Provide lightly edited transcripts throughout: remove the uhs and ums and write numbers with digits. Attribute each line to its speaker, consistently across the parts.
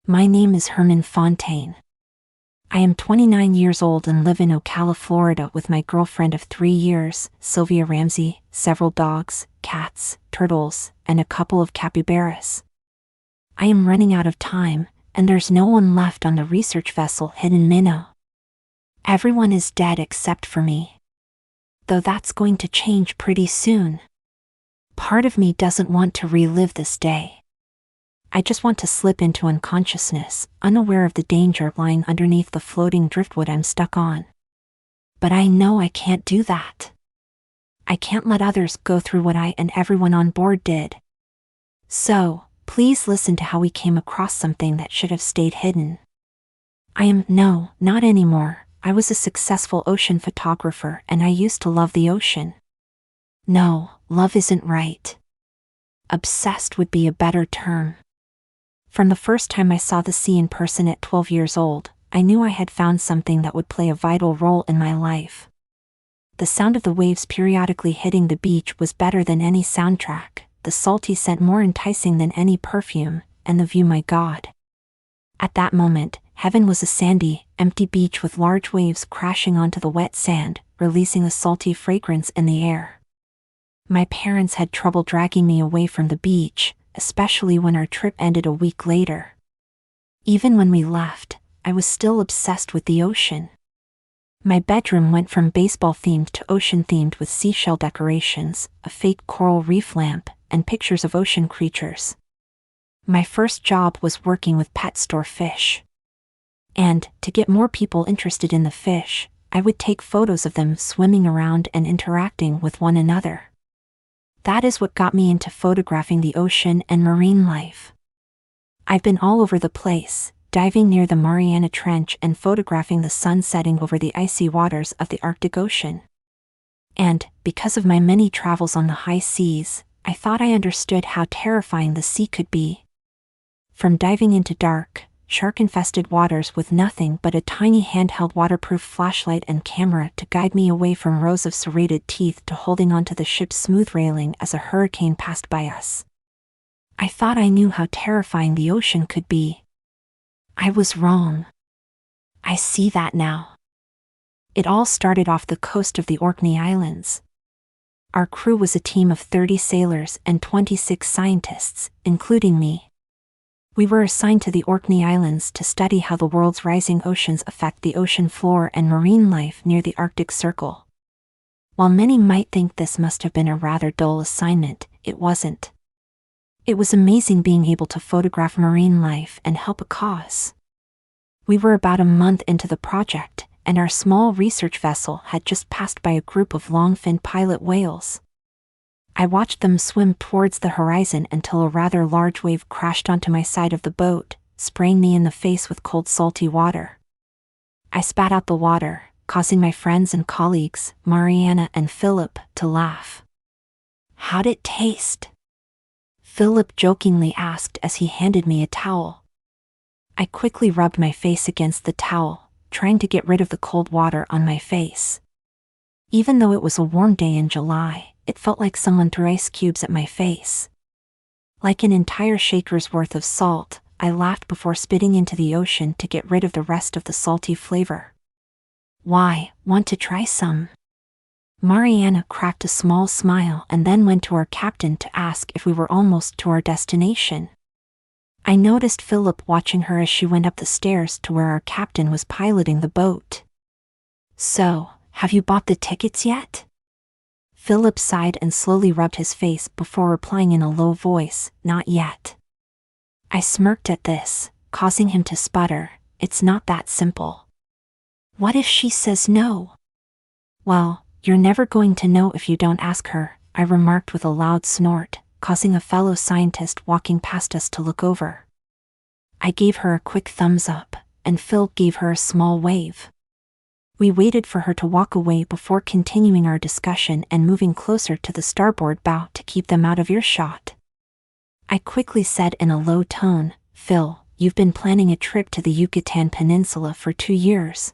Speaker 1: My name is Herman Fontaine. I am 29 years old and live in Ocala, Florida with my girlfriend of 3 years, Sylvia Ramsey, several dogs, cats, turtles, and a couple of capybaras. I am running out of time, and there's no one left on the research vessel Hidden Minnow. Everyone is dead except for me. Though that's going to change pretty soon. Part of me doesn't want to relive this day. I just want to slip into unconsciousness, unaware of the danger lying underneath the floating driftwood I'm stuck on. But I know I can't do that. I can't let others go through what I and everyone on board did. So, please listen to how we came across something that should have stayed hidden. No, not anymore. I was a successful ocean photographer and I used to love the ocean. No, love isn't right. Obsessed would be a better term. From the first time I saw the sea in person at 12 years old, I knew I had found something that would play a vital role in my life. The sound of the waves periodically hitting the beach was better than any soundtrack, the salty scent more enticing than any perfume, and the view my God. At that moment, heaven was a sandy, empty beach with large waves crashing onto the wet sand, releasing a salty fragrance in the air. My parents had trouble dragging me away from the beach, especially when our trip ended a week later. Even when we left, I was still obsessed with the ocean. My bedroom went from baseball-themed to ocean-themed with seashell decorations, a fake coral reef lamp, and pictures of ocean creatures. My first job was working with pet store fish. And, to get more people interested in the fish, I would take photos of them swimming around and interacting with one another. That is what got me into photographing the ocean and marine life. I've been all over the place, diving near the Mariana Trench and photographing the sun setting over the icy waters of the Arctic Ocean. And, because of my many travels on the high seas, I thought I understood how terrifying the sea could be. From diving into dark, shark-infested waters with nothing but a tiny handheld waterproof flashlight and camera to guide me away from rows of serrated teeth to holding onto the ship's smooth railing as a hurricane passed by us. I thought I knew how terrifying the ocean could be. I was wrong. I see that now. It all started off the coast of the Orkney Islands. Our crew was a team of 30 sailors and 26 scientists, including me. We were assigned to the Orkney Islands to study how the world's rising oceans affect the ocean floor and marine life near the Arctic Circle. While many might think this must have been a rather dull assignment, it wasn't. It was amazing being able to photograph marine life and help a cause. We were about a month into the project, and our small research vessel had just passed by a group of long-finned pilot whales. I watched them swim towards the horizon until a rather large wave crashed onto my side of the boat, spraying me in the face with cold salty water. I spat out the water, causing my friends and colleagues, Mariana and Philip, to laugh. "How'd it taste?" Philip jokingly asked as he handed me a towel. I quickly rubbed my face against the towel, trying to get rid of the cold water on my face. Even though it was a warm day in July, it felt like someone threw ice cubes at my face. Like an entire shaker's worth of salt, I laughed before spitting into the ocean to get rid of the rest of the salty flavor. "Why, want to try some?" Mariana cracked a small smile and then went to our captain to ask if we were almost to our destination. I noticed Philip watching her as she went up the stairs to where our captain was piloting the boat. "So, have you bought the tickets yet?" Philip sighed and slowly rubbed his face before replying in a low voice, "Not yet." I smirked at this, causing him to sputter, "It's not that simple." "What if she says no?" "Well, you're never going to know if you don't ask her," I remarked with a loud snort, causing a fellow scientist walking past us to look over. I gave her a quick thumbs up, and Phil gave her a small wave. We waited for her to walk away before continuing our discussion and moving closer to the starboard bow to keep them out of earshot. I quickly said in a low tone, "Phil, you've been planning a trip to the Yucatan Peninsula for 2 years.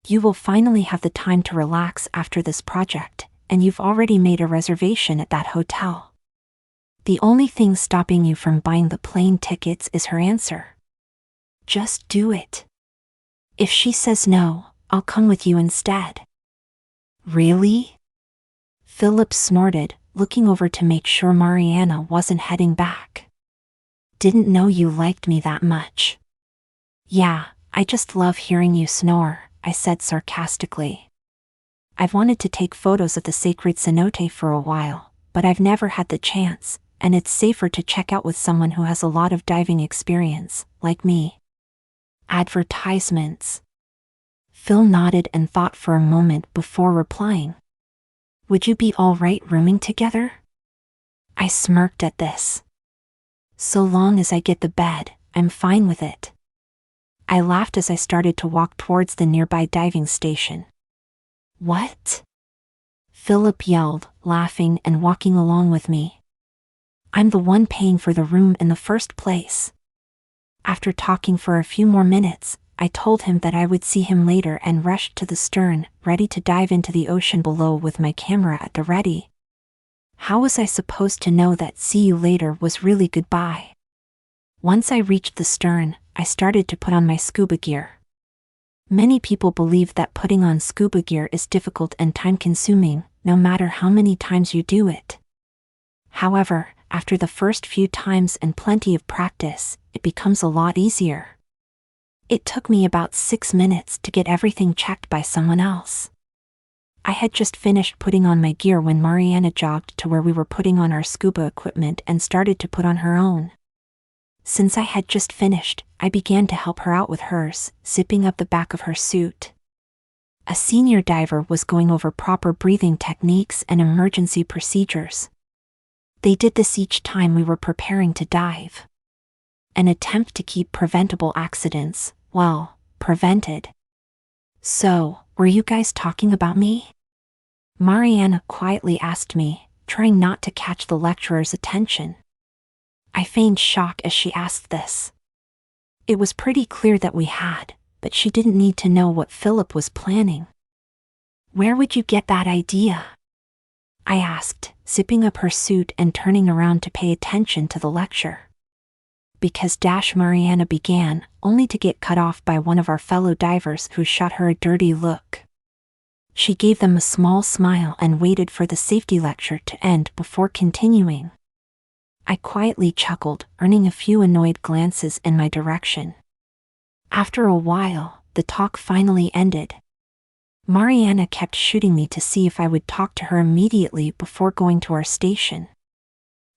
Speaker 1: You will finally have the time to relax after this project, and you've already made a reservation at that hotel. The only thing stopping you from buying the plane tickets is her answer. Just do it. If she says no, I'll come with you instead. Really? Philip snorted, looking over to make sure Mariana wasn't heading back. Didn't know you liked me that much. Yeah, I just love hearing you snore, I said sarcastically. I've wanted to take photos of the sacred cenote for a while, but I've never had the chance, and it's safer to check out with someone who has a lot of diving experience, like me. Advertisements. Phil nodded and thought for a moment before replying. Would you be all right rooming together? I smirked at this. So long as I get the bed, I'm fine with it. I laughed as I started to walk towards the nearby diving station. What? Philip yelled, laughing and walking along with me. I'm the one paying for the room in the first place. After talking for a few more minutes, I told him that I would see him later and rushed to the stern, ready to dive into the ocean below with my camera at the ready. How was I supposed to know that see you later was really goodbye? Once I reached the stern, I started to put on my scuba gear. Many people believe that putting on scuba gear is difficult and time-consuming, no matter how many times you do it. However, after the first few times and plenty of practice, it becomes a lot easier. It took me about 6 minutes to get everything checked by someone else. I had just finished putting on my gear when Mariana jogged to where we were putting on our scuba equipment and started to put on her own. Since I had just finished, I began to help her out with hers, zipping up the back of her suit. A senior diver was going over proper breathing techniques and emergency procedures. They did this each time we were preparing to dive. An attempt to keep preventable accidents, well, prevented. So, were you guys talking about me? Mariana quietly asked me, trying not to catch the lecturer's attention. I feigned shock as she asked this. It was pretty clear that we had, but she didn't need to know what Philip was planning. Where would you get that idea? I asked, zipping up her suit and turning around to pay attention to the lecture. Because Mariana began, only to get cut off by one of our fellow divers who shot her a dirty look. She gave them a small smile and waited for the safety lecture to end before continuing. I quietly chuckled, earning a few annoyed glances in my direction. After a while, the talk finally ended. Mariana kept shooting me to see if I would talk to her immediately before going to our station.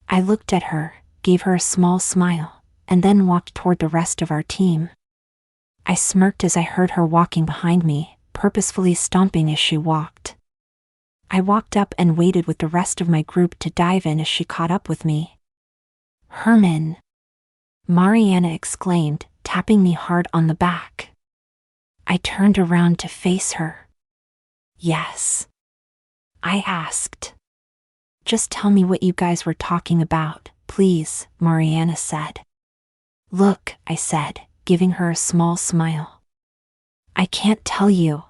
Speaker 1: I looked at her, gave her a small smile, and then walked toward the rest of our team. I smirked as I heard her walking behind me, purposefully stomping as she walked. I walked up and waited with the rest of my group to dive in as she caught up with me. Herman! Mariana exclaimed, tapping me hard on the back. I turned around to face her. Yes. I asked. Just tell me what you guys were talking about, please, Mariana said. Look, I said, giving her a small smile. I can't tell you.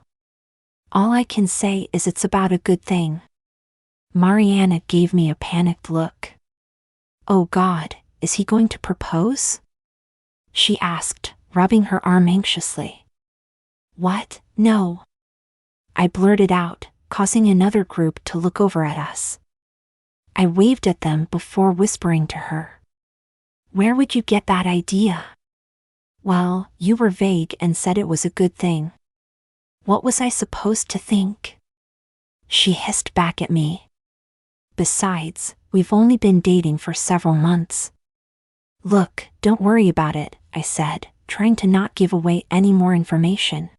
Speaker 1: All I can say is it's about a good thing. Mariana gave me a panicked look. Oh God, is he going to propose? She asked, rubbing her arm anxiously. What? No. I blurted out, causing another group to look over at us. I waved at them before whispering to her. Where would you get that idea? Well, you were vague and said it was a good thing. What was I supposed to think? She hissed back at me. Besides, we've only been dating for several months. Look, don't worry about it, I said, trying to not give away any more information.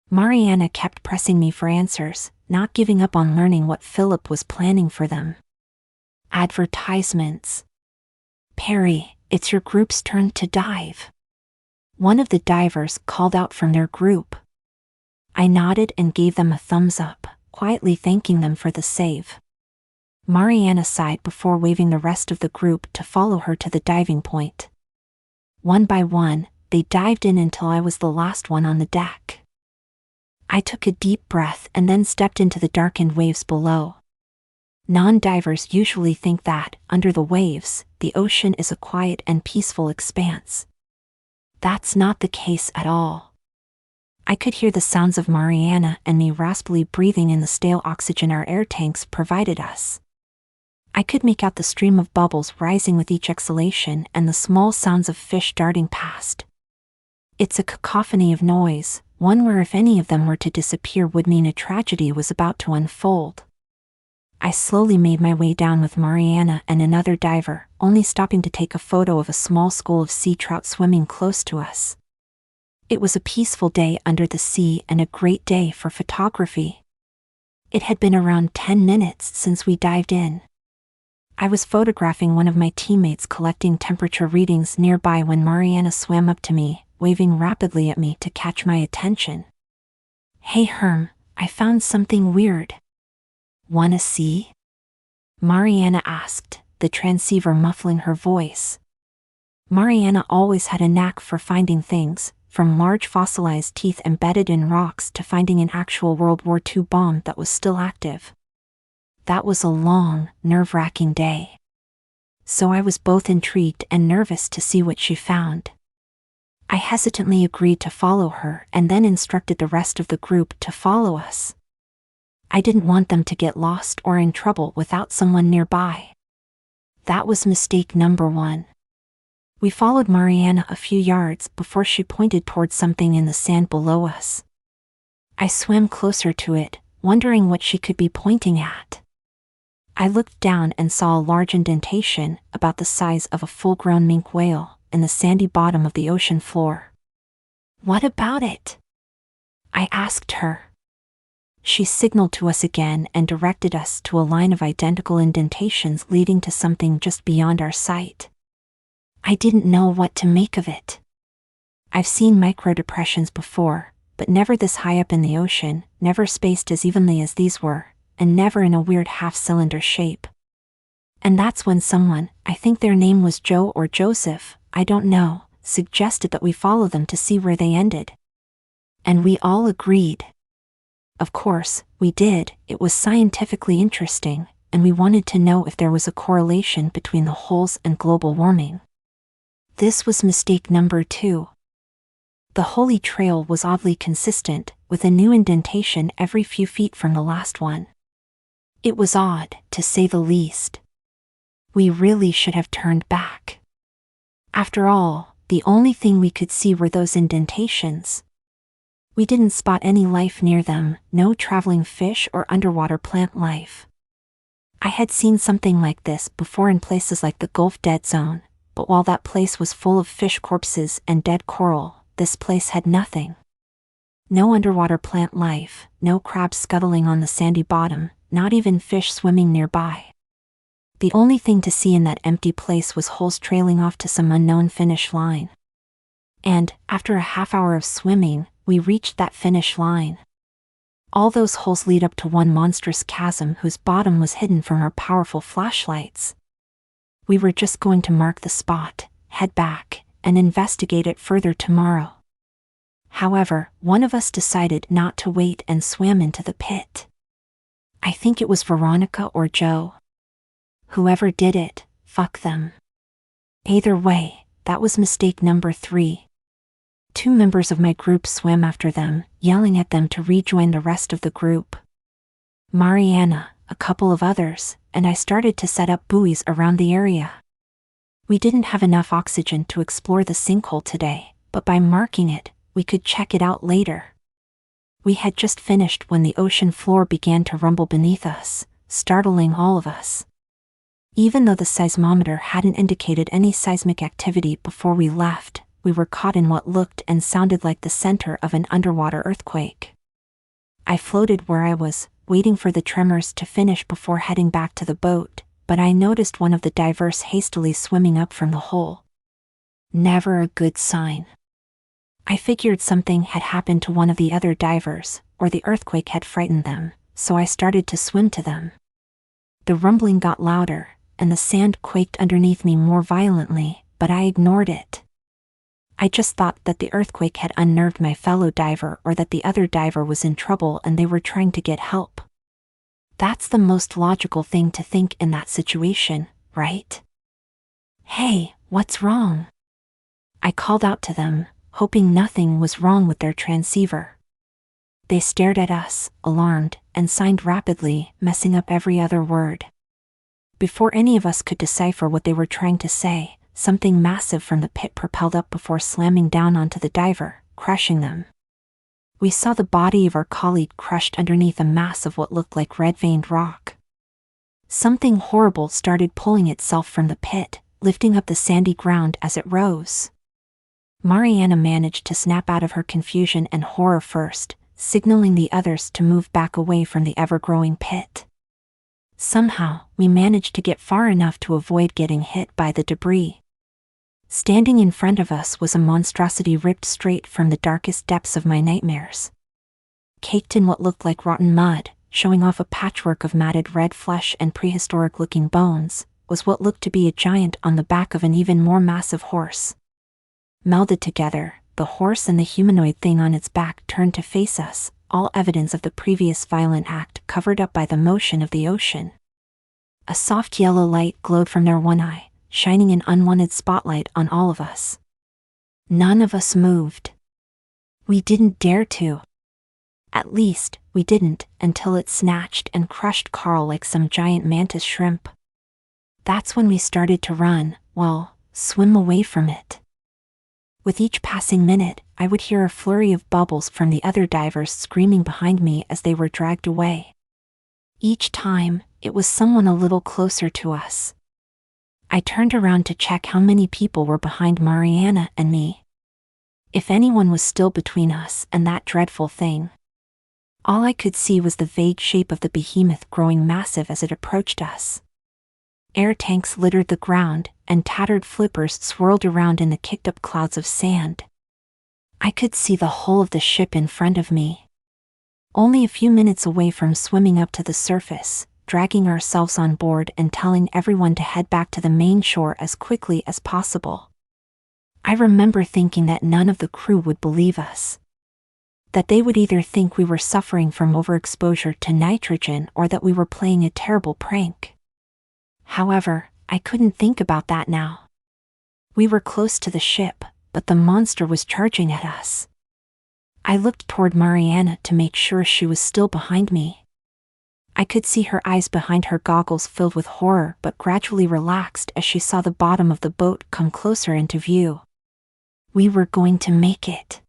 Speaker 1: Mariana kept pressing me for answers, not giving up on learning what Philip was planning for them. Advertisements. Perry, it's your group's turn to dive. One of the divers called out from their group. I nodded and gave them a thumbs up, quietly thanking them for the save. Mariana sighed before waving the rest of the group to follow her to the diving point. One by one, they dived in until I was the last one on the deck. I took a deep breath and then stepped into the darkened waves below. Non-divers usually think that, under the waves, the ocean is a quiet and peaceful expanse. That's not the case at all. I could hear the sounds of Mariana and me raspily breathing in the stale oxygen our air tanks provided us. I could make out the stream of bubbles rising with each exhalation and the small sounds of fish darting past. It's a cacophony of noise, one where if any of them were to disappear would mean a tragedy was about to unfold. I slowly made my way down with Mariana and another diver, only stopping to take a photo of a small school of sea trout swimming close to us. It was a peaceful day under the sea and a great day for photography. It had been around 10 minutes since we dived in. I was photographing one of my teammates collecting temperature readings nearby when Mariana swam up to me, waving rapidly at me to catch my attention. "Hey Herm, I found something weird. Wanna see?" Mariana asked, the transceiver muffling her voice. Mariana always had a knack for finding things, from large fossilized teeth embedded in rocks to finding an actual World War II bomb that was still active. That was a long, nerve-wracking day. So I was both intrigued and nervous to see what she found. I hesitantly agreed to follow her and then instructed the rest of the group to follow us. I didn't want them to get lost or in trouble without someone nearby. That was mistake number 1. We followed Mariana a few yards before she pointed towards something in the sand below us. I swam closer to it, wondering what she could be pointing at. I looked down and saw a large indentation, about the size of a full-grown minke whale, in the sandy bottom of the ocean floor. "What about it?" I asked her. She signaled to us again and directed us to a line of identical indentations leading to something just beyond our sight. I didn't know what to make of it. I've seen microdepressions before, but never this high up in the ocean, never spaced as evenly as these were, and never in a weird half-cylinder shape. And that's when someone, I think their name was Joe or Joseph, I don't know, suggested that we follow them to see where they ended. And we all agreed. Of course, we did. It was scientifically interesting, and we wanted to know if there was a correlation between the holes and global warming. This was mistake number 2. The holy trail was oddly consistent, with a new indentation every few feet from the last one. It was odd, to say the least. We really should have turned back. After all, the only thing we could see were those indentations. We didn't spot any life near them, no traveling fish or underwater plant life. I had seen something like this before in places like the Gulf Dead Zone, but while that place was full of fish corpses and dead coral, this place had nothing. No underwater plant life, no crabs scuttling on the sandy bottom, not even fish swimming nearby. The only thing to see in that empty place was holes trailing off to some unknown finish line. And, after a half-hour of swimming, we reached that finish line. All those holes lead up to one monstrous chasm whose bottom was hidden from our powerful flashlights. We were just going to mark the spot, head back, and investigate it further tomorrow. However, one of us decided not to wait and swam into the pit. I think it was Veronica or Joe. Whoever did it, fuck them. Either way, that was mistake number 3. 2 members of my group swam after them, yelling at them to rejoin the rest of the group. Mariana, a couple of others, and I started to set up buoys around the area. We didn't have enough oxygen to explore the sinkhole today, but by marking it, we could check it out later. We had just finished when the ocean floor began to rumble beneath us, startling all of us. Even though the seismometer hadn't indicated any seismic activity before we left, we were caught in what looked and sounded like the center of an underwater earthquake. I floated where I was, waiting for the tremors to finish before heading back to the boat, but I noticed one of the divers hastily swimming up from the hole. Never a good sign. I figured something had happened to one of the other divers, or the earthquake had frightened them, so I started to swim to them. The rumbling got louder, and the sand quaked underneath me more violently, but I ignored it. I just thought that the earthquake had unnerved my fellow diver or that the other diver was in trouble and they were trying to get help. That's the most logical thing to think in that situation, right? "Hey, what's wrong?" I called out to them, hoping nothing was wrong with their transceiver. They stared at us, alarmed, and signed rapidly, messing up every other word. Before any of us could decipher what they were trying to say, something massive from the pit propelled up before slamming down onto the diver, crushing them. We saw the body of our colleague crushed underneath a mass of what looked like red-veined rock. Something horrible started pulling itself from the pit, lifting up the sandy ground as it rose. Mariana managed to snap out of her confusion and horror first, signaling the others to move back away from the ever-growing pit. Somehow, we managed to get far enough to avoid getting hit by the debris. Standing in front of us was a monstrosity ripped straight from the darkest depths of my nightmares. Caked in what looked like rotten mud, showing off a patchwork of matted red flesh and prehistoric-looking bones, was what looked to be a giant on the back of an even more massive horse. Melded together, the horse and the humanoid thing on its back turned to face us, all evidence of the previous violent act covered up by the motion of the ocean. A soft yellow light glowed from their one eye, shining an unwanted spotlight on all of us. None of us moved. We didn't dare to. At least, we didn't until it snatched and crushed Carl like some giant mantis shrimp. That's when we started to run, well, swim away from it. With each passing minute, I would hear a flurry of bubbles from the other divers screaming behind me as they were dragged away. Each time, it was someone a little closer to us. I turned around to check how many people were behind Mariana and me. If anyone was still between us and that dreadful thing. All I could see was the vague shape of the behemoth growing massive as it approached us. Air tanks littered the ground, and tattered flippers swirled around in the kicked-up clouds of sand. I could see the whole of the ship in front of me. Only a few minutes away from swimming up to the surface, dragging ourselves on board and telling everyone to head back to the main shore as quickly as possible. I remember thinking that none of the crew would believe us. That they would either think we were suffering from overexposure to nitrogen or that we were playing a terrible prank. However, I couldn't think about that now. We were close to the ship, but the monster was charging at us. I looked toward Mariana to make sure she was still behind me. I could see her eyes behind her goggles filled with horror but gradually relaxed as she saw the bottom of the boat come closer into view. We were going to make it.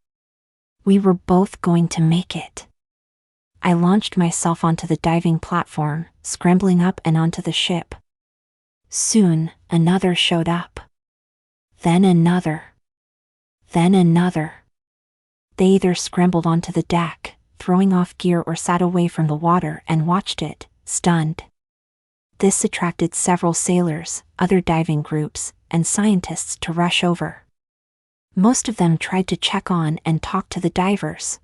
Speaker 1: We were both going to make it. I launched myself onto the diving platform, scrambling up and onto the ship. Soon, another showed up. Then another. Then another. They either scrambled onto the deck, throwing off gear, or sat away from the water and watched it, stunned. This attracted several sailors, other diving groups, and scientists to rush over. Most of them tried to check on and talk to the divers.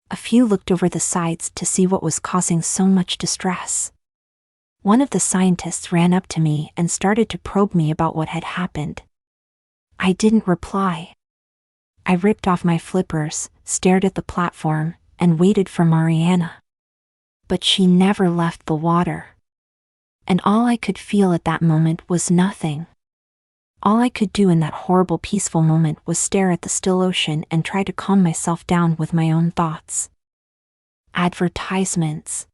Speaker 1: A few looked over the sides to see what was causing so much distress. One of the scientists ran up to me and started to probe me about what had happened. I didn't reply. I ripped off my flippers, stared at the platform, and waited for Mariana. But she never left the water. And all I could feel at that moment was nothing. All I could do in that horrible peaceful moment was stare at the still ocean and try to calm myself down with my own thoughts. Advertisements.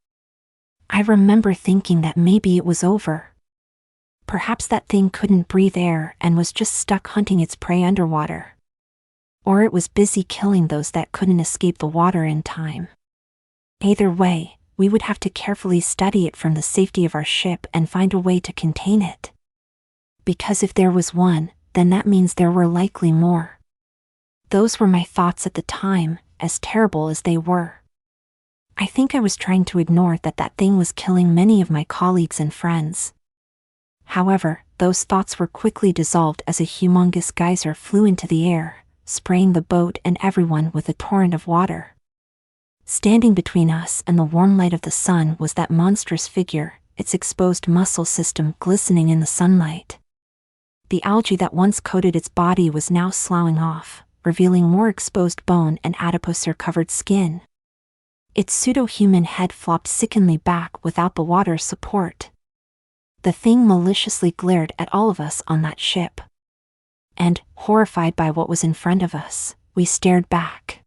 Speaker 1: I remember thinking that maybe it was over. Perhaps that thing couldn't breathe air and was just stuck hunting its prey underwater. Or it was busy killing those that couldn't escape the water in time. Either way, we would have to carefully study it from the safety of our ship and find a way to contain it. Because if there was one, then that means there were likely more. Those were my thoughts at the time, as terrible as they were. I think I was trying to ignore that thing was killing many of my colleagues and friends. However, those thoughts were quickly dissolved as a humongous geyser flew into the air, spraying the boat and everyone with a torrent of water. Standing between us and the warm light of the sun was that monstrous figure, its exposed muscle system glistening in the sunlight. The algae that once coated its body was now sloughing off, revealing more exposed bone and adipocere-covered skin. Its pseudo-human head flopped sickeningly back without the water's support. The thing maliciously glared at all of us on that ship. And, horrified by what was in front of us, we stared back.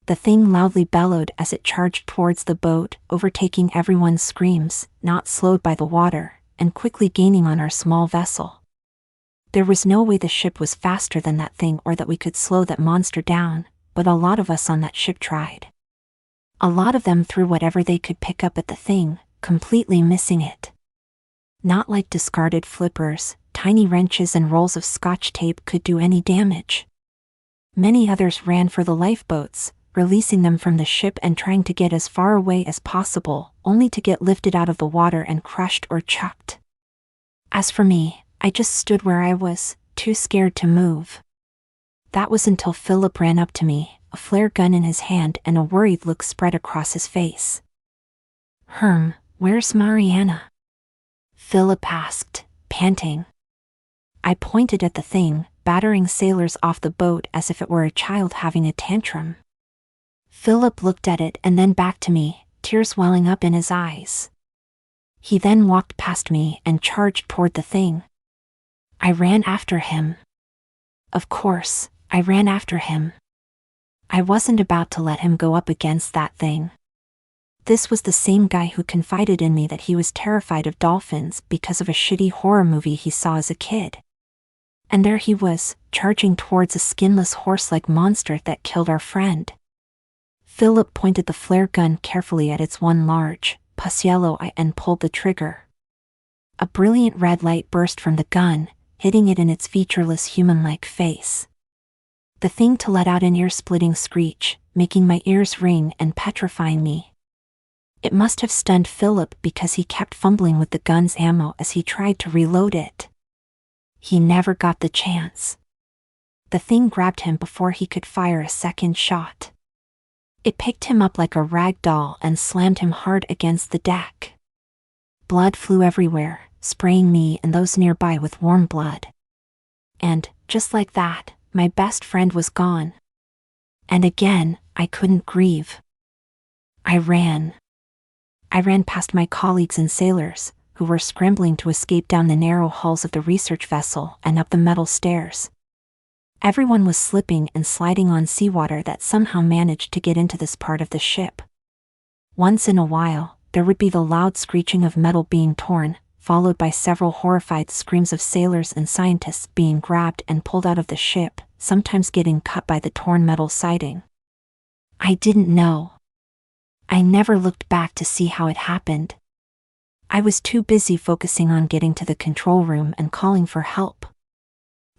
Speaker 1: The thing loudly bellowed as it charged towards the boat, overtaking everyone's screams, not slowed by the water, and quickly gaining on our small vessel. There was no way the ship was faster than that thing or that we could slow that monster down, but a lot of us on that ship tried. A lot of them threw whatever they could pick up at the thing, completely missing it. Not like discarded flippers, tiny wrenches and rolls of Scotch tape could do any damage. Many others ran for the lifeboats, releasing them from the ship and trying to get as far away as possible, only to get lifted out of the water and crushed or chucked. As for me, I just stood where I was, too scared to move. That was until Philip ran up to me, a flare gun in his hand and a worried look spread across his face. Where's Mariana?" Philip asked, panting. I pointed at the thing, battering sailors off the boat as if it were a child having a tantrum. Philip looked at it and then back to me, tears welling up in his eyes. He then walked past me and charged toward the thing. I ran after him. Of course, I ran after him. I wasn't about to let him go up against that thing. This was the same guy who confided in me that he was terrified of dolphins because of a shitty horror movie he saw as a kid. And there he was, charging towards a skinless horse-like monster that killed our friend. Philip pointed the flare gun carefully at its one large, pus yellow eye and pulled the trigger. A brilliant red light burst from the gun, hitting it in its featureless human-like face. The thing let out an ear-splitting screech, making my ears ring and petrifying me. It must have stunned Philip because he kept fumbling with the gun's ammo as he tried to reload it. He never got the chance. The thing grabbed him before he could fire a second shot. It picked him up like a rag doll and slammed him hard against the deck. Blood flew everywhere, spraying me and those nearby with warm blood. And, just like that, my best friend was gone. And again, I couldn't grieve. I ran past my colleagues and sailors, who were scrambling to escape down the narrow hulls of the research vessel and up the metal stairs. Everyone was slipping and sliding on seawater that somehow managed to get into this part of the ship. Once in a while, there would be the loud screeching of metal being torn, followed by several horrified screams of sailors and scientists being grabbed and pulled out of the ship, sometimes getting cut by the torn metal siding. I didn't know. I never looked back to see how it happened. I was too busy focusing on getting to the control room and calling for help.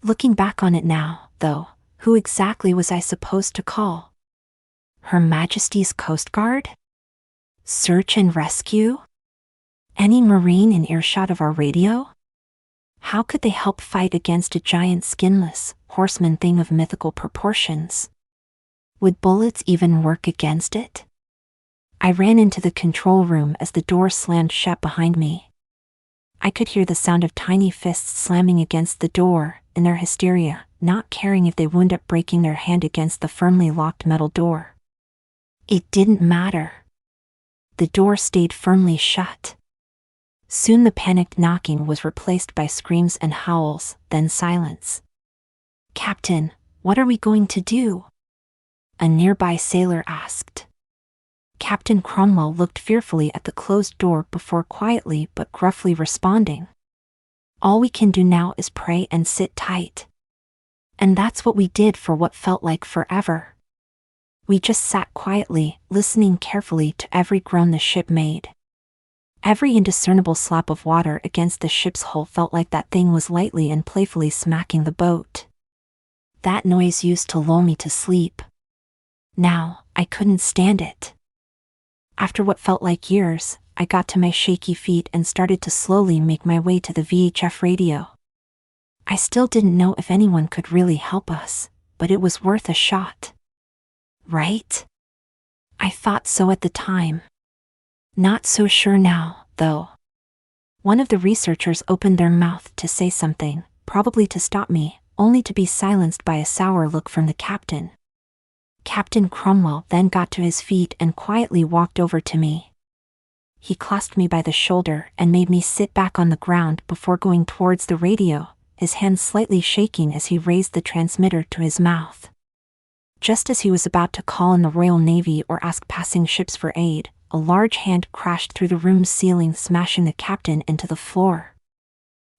Speaker 1: Looking back on it now, though, who exactly was I supposed to call? Her Majesty's Coast Guard? Search and rescue? Any Marine in earshot of our radio? How could they help fight against a giant skinless, horseman thing of mythical proportions? Would bullets even work against it? I ran into the control room as the door slammed shut behind me. I could hear the sound of tiny fists slamming against the door, in their hysteria, not caring if they wound up breaking their hand against the firmly locked metal door. It didn't matter. The door stayed firmly shut. Soon the panicked knocking was replaced by screams and howls, then silence. "Captain, what are we going to do?" a nearby sailor asked. Captain Cromwell looked fearfully at the closed door before quietly but gruffly responding. "All we can do now is pray and sit tight." And that's what we did for what felt like forever. We just sat quietly, listening carefully to every groan the ship made. Every indiscernible slap of water against the ship's hull felt like that thing was lightly and playfully smacking the boat. That noise used to lull me to sleep. Now, I couldn't stand it. After what felt like years, I got to my shaky feet and started to slowly make my way to the VHF radio. I still didn't know if anyone could really help us, but it was worth a shot. Right? I thought so at the time. Not so sure now, though. One of the researchers opened their mouth to say something, probably to stop me, only to be silenced by a sour look from the captain. Captain Cromwell then got to his feet and quietly walked over to me. He clasped me by the shoulder and made me sit back on the ground before going towards the radio, his hand slightly shaking as he raised the transmitter to his mouth. Just as he was about to call in the Royal Navy or ask passing ships for aid, a large hand crashed through the room's ceiling, smashing the captain into the floor.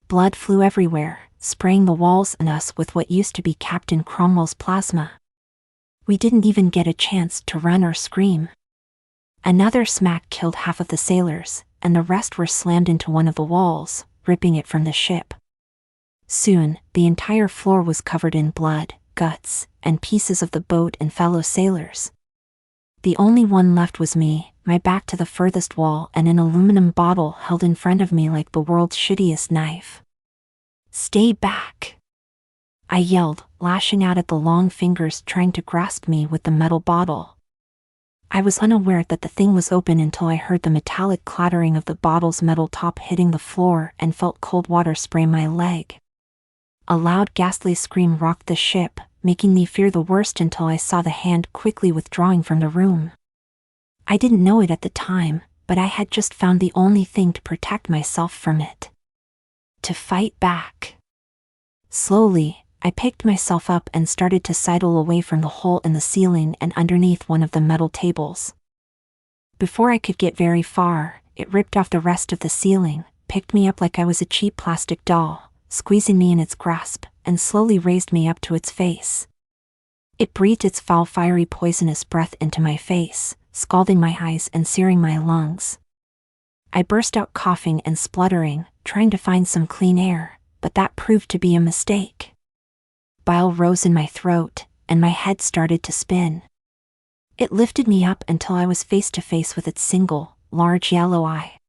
Speaker 1: Blood flew everywhere, spraying the walls and us with what used to be Captain Cromwell's plasma. We didn't even get a chance to run or scream. Another smack killed half of the sailors, and the rest were slammed into one of the walls, ripping it from the ship. Soon, the entire floor was covered in blood, guts, and pieces of the boat and fellow sailors. The only one left was me, my back to the furthest wall and an aluminum bottle held in front of me like the world's shittiest knife. "Stay back!" I yelled, lashing out at the long fingers trying to grasp me with the metal bottle. I was unaware that the thing was open until I heard the metallic clattering of the bottle's metal top hitting the floor and felt cold water spray my leg. A loud ghastly scream rocked the ship, making me fear the worst until I saw the hand quickly withdrawing from the room. I didn't know it at the time, but I had just found the only thing to protect myself from it. To fight back. Slowly, I picked myself up and started to sidle away from the hole in the ceiling and underneath one of the metal tables. Before I could get very far, it ripped off the rest of the ceiling, picked me up like I was a cheap plastic doll, squeezing me in its grasp, and slowly raised me up to its face. It breathed its foul, fiery, poisonous breath into my face, scalding my eyes and searing my lungs. I burst out coughing and spluttering, trying to find some clean air, but that proved to be a mistake. Bile rose in my throat, and my head started to spin. It lifted me up until I was face to face with its single, large yellow eye.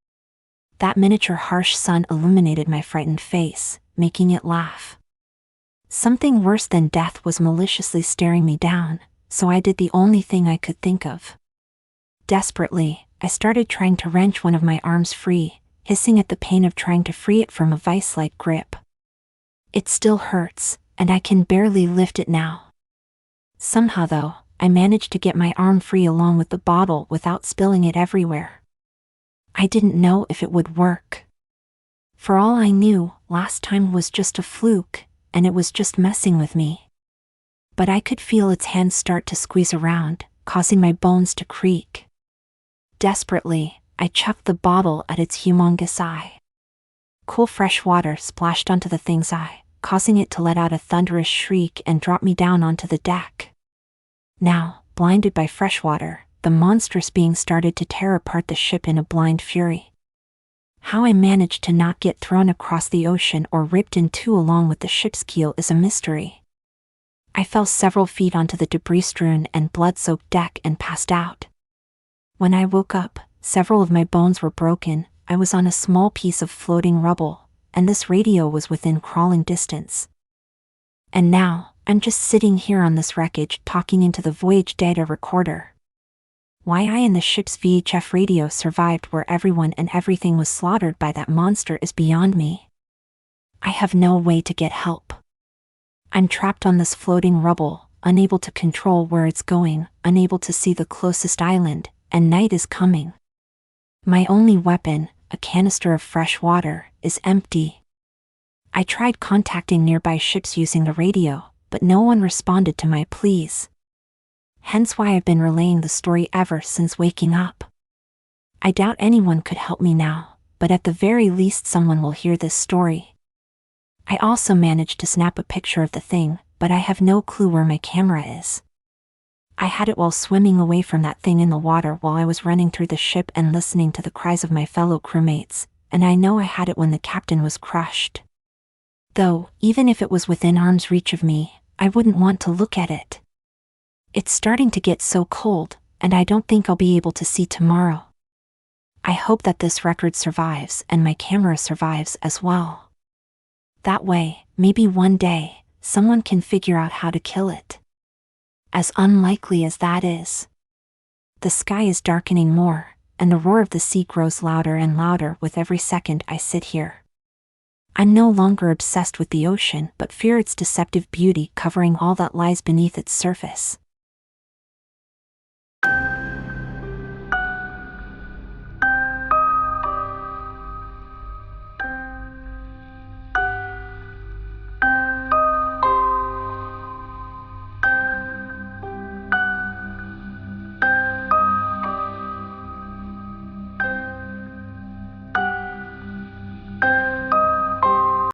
Speaker 1: That miniature harsh sun illuminated my frightened face, making it laugh. Something worse than death was maliciously staring me down, so I did the only thing I could think of. Desperately, I started trying to wrench one of my arms free, hissing at the pain of trying to free it from a vice-like grip. It still hurts, and I can barely lift it now. Somehow though, I managed to get my arm free along with the bottle without spilling it everywhere. I didn't know if it would work. For all I knew, last time was just a fluke, and it was just messing with me. But I could feel its hands start to squeeze around, causing my bones to creak. Desperately, I chucked the bottle at its humongous eye. Cool fresh water splashed onto the thing's eye, causing it to let out a thunderous shriek and drop me down onto the deck. Now, blinded by fresh water, the monstrous being started to tear apart the ship in a blind fury. How I managed to not get thrown across the ocean or ripped in two along with the ship's keel is a mystery. I fell several feet onto the debris-strewn and blood-soaked deck and passed out. When I woke up, several of my bones were broken, I was on a small piece of floating rubble, and this radio was within crawling distance. And now, I'm just sitting here on this wreckage talking into the voyage data recorder. Why I and the ship's VHF radio survived where everyone and everything was slaughtered by that monster is beyond me. I have no way to get help. I'm trapped on this floating rubble, unable to control where it's going, unable to see the closest island, and night is coming. My only weapon, a canister of fresh water, is empty. I tried contacting nearby ships using the radio, but no one responded to my pleas. Hence why I've been relaying the story ever since waking up. I doubt anyone could help me now, but at the very least someone will hear this story. I also managed to snap a picture of the thing, but I have no clue where my camera is. I had it while swimming away from that thing in the water while I was running through the ship and listening to the cries of my fellow crewmates, and I know I had it when the captain was crushed. Though, even if it was within arm's reach of me, I wouldn't want to look at it. It's starting to get so cold, and I don't think I'll be able to see tomorrow. I hope that this record survives and my camera survives as well. That way, maybe one day, someone can figure out how to kill it. As unlikely as that is. The sky is darkening more, and the roar of the sea grows louder and louder with every second I sit here. I'm no longer obsessed with the ocean but fear its deceptive beauty covering all that lies beneath its surface.